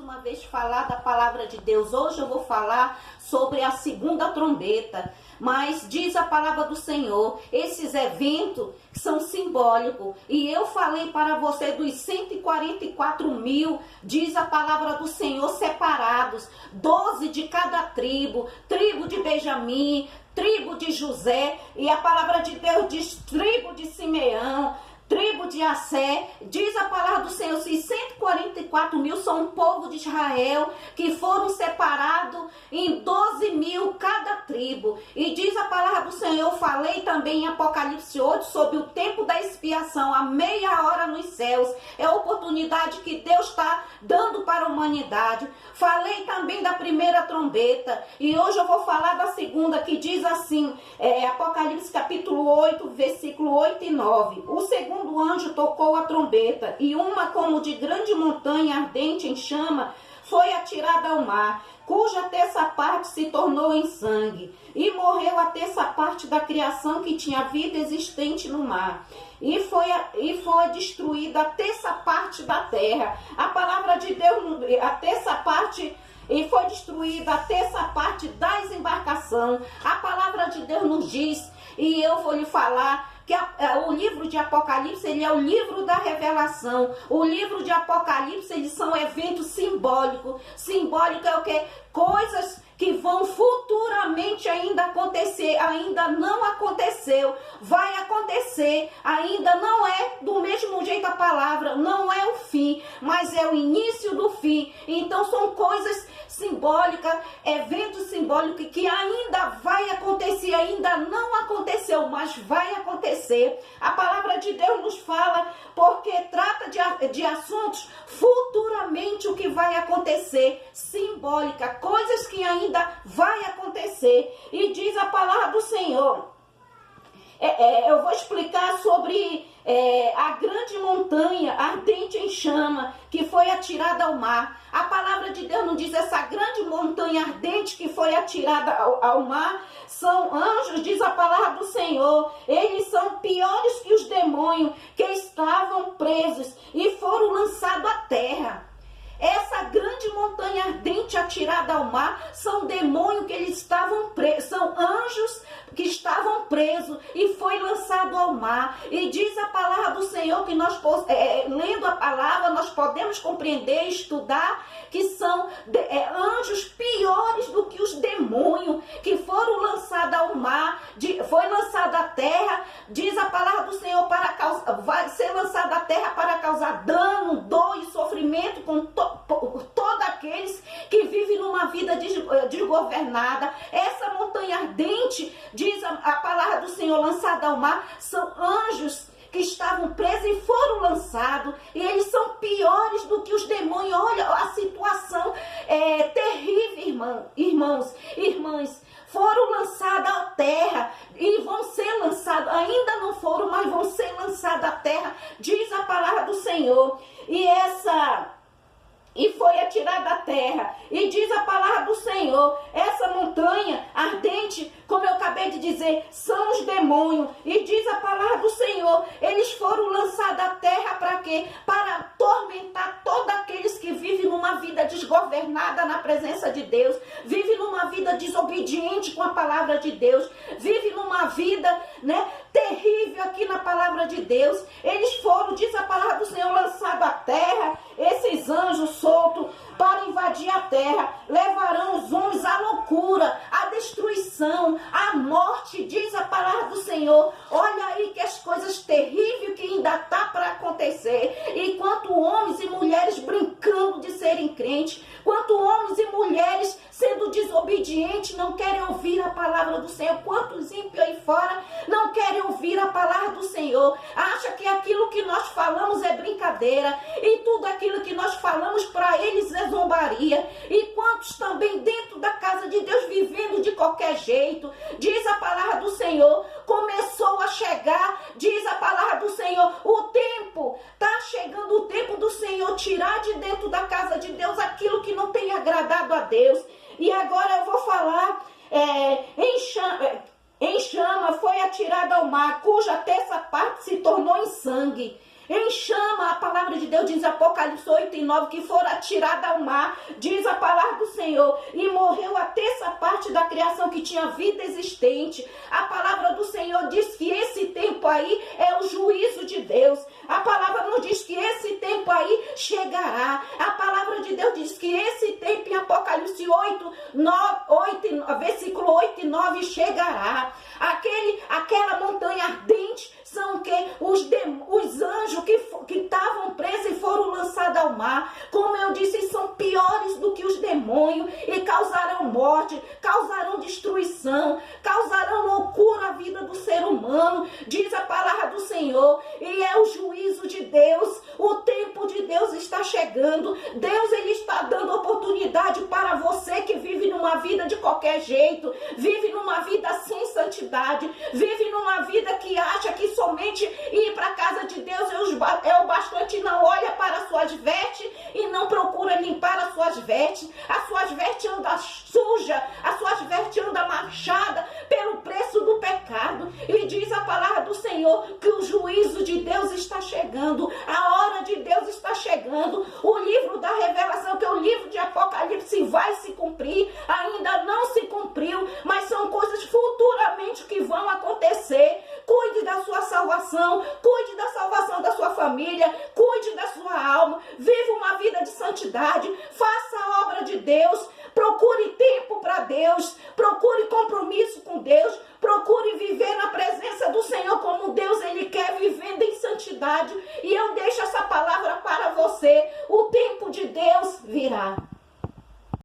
uma vez falar da palavra de Deus. Hoje eu vou falar sobre a segunda trombeta. Mas diz a palavra do Senhor, esses eventos são simbólicos. E eu falei para você dos 144 mil, diz a palavra do Senhor, separados. 12 de cada tribo, tribo de Benjamim, tribo de José. E a palavra de Deus diz tribo de Simeão, tribo de Assé. Diz a palavra do Senhor, se 144 mil são o povo de Israel, que foram separados em 12 mil cada tribo. E diz a palavra do Senhor, eu falei também em Apocalipse 8 sobre o tempo da expiação, a meia hora nos céus. É a oportunidade que Deus está dando para a humanidade. Falei também da primeira trombeta. E hoje eu vou falar da segunda, que diz assim, Apocalipse capítulo 8, versículo 8 e 9. O segundo anjo tocou a trombeta, e uma como de grande montanha ardente em chama foi atirada ao mar, cuja terça parte se tornou em sangue, e morreu a terça parte da criação que tinha vida existente no mar. E foi destruída a terça parte da terra. A palavra de Deus, a terça parte... E foi destruída a terça parte das embarcações. A palavra de Deus nos diz, e eu vou lhe falar, que o livro de Apocalipse, ele é o livro da revelação. O livro de Apocalipse, eles são eventos simbólicos. Simbólico é o quê? Coisas que vão futuramente ainda acontecer, ainda não aconteceu, vai acontecer, ainda não é do mesmo jeito a palavra, não é o fim, mas é o início do fim. Então são coisas simbólicas, eventos simbólicos que ainda vai acontecer, ainda não aconteceu, mas vai acontecer. A palavra de Deus nos fala, porque trata de assuntos futuramente o que vai acontecer, simbólica, coisas que ainda vai acontecer. E diz a palavra do Senhor, eu vou explicar sobre a grande montanha ardente em chama que foi atirada ao mar. A palavra de Deus não diz essa grande montanha ardente que foi atirada ao mar. São anjos, diz a palavra do Senhor. Eles são piores que os demônios que estavam presos e foram lançados à terra. Essa grande montanha ardente atirada ao mar são demônios que eles estavam presos, são anjos que estavam presos e foi lançado ao mar. E diz a palavra do Senhor que nós, lendo a palavra, nós podemos compreender, estudar, que são anjos piores do que os demônios que foram lançados ao mar, foi lançado à terra. Diz a palavra do Senhor, vai ser lançado à terra para causar dano, dor e sofrimento por todos aqueles que vivem numa vida desgovernada. Essa montanha ardente, diz a palavra do Senhor, lançada ao mar, são anjos que estavam presos e foram lançados, e eles são piores do que os demônios. Olha, a situação é terrível, irmãos, irmãs. Foram lançados à terra e vão ser lançados, ainda não foram, mas vão ser lançados à terra, diz a palavra do Senhor. E foi atirada da terra. E diz a palavra do Senhor, essa montanha ardente, como eu acabei de dizer, são os demônios. E diz a palavra do Senhor, eles foram lançados à terra para quê? Para atormentar todos aqueles que vivem numa vida desgovernada na presença de Deus, vivem numa vida desobediente com a palavra de Deus, vivem numa vida, terrível aqui na palavra de Deus. Eles foram, diz a palavra do Senhor, lançados à terra. Esses anjos soltos para invadir a terra levarão os homens à loucura, à destruição, à morte, diz a palavra do Senhor. Olha aí que as coisas terríveis que ainda está para acontecer. Enquanto homens e mulheres brincando de serem crentes, quanto homens e mulheres sendo desobedientes, não querem ouvir a palavra do Senhor. Quantos ímpios aí fora não querem ouvir a palavra do Senhor, acha que aquilo que nós falamos é brincadeira, e tudo aquilo que nós falamos para eles é zombaria. E quantos também dentro da casa de Deus vivendo de qualquer jeito, diz a palavra do Senhor, começou a chegar, diz a palavra do Senhor, o tempo, está chegando o tempo do Senhor tirar de dentro da casa de Deus aquilo que não tem agradado a Deus. E agora eu vou falar, em chama foi atirada ao mar, cuja terça parte se tornou em sangue. em chama. A palavra de Deus diz, Apocalipse 8:9, que fora atirada ao mar, diz a palavra do Senhor, e morreu a terça parte da criação que tinha vida existente. A palavra do Senhor diz que esse tempo aí é o juízo de Deus. A palavra nos diz que esse tempo aí chegará. A palavra de Deus diz que esse tempo em Apocalipse 8, versículo 8 e 9 chegará. Aquela montanha ardente são que os anjos que estavam presos e foram lançados ao mar. Como eu disse, são piores do que os demônios e causarão morte, causarão destruição, causarão loucura à vida do ser humano, diz a palavra do Senhor. E é o juízo de Deus. O tempo de Deus está chegando. Deus, ele está dando oportunidade para você que vive numa vida de qualquer jeito, vive numa vida sem santidade, vive numa vida que acha que somente ir para a casa de Deus é o bastante, não olha para as suas vestes e não procura limpar as suas vestes. As suas vestes andam sujas, as suas vestes andam manchadas pelo preço do pecado. E diz a palavra do Senhor que o juízo de Deus está chegando, a hora de Deus está chegando. O livro da revelação, que é o livro de Apocalipse, vai se cumprir. Ainda não se cumpriu, mas são coisas futuramente que vão acontecer. Cuide da sua salvação, cuide da salvação da sua família, cuide da sua alma, viva uma vida de santidade, faça a obra de Deus,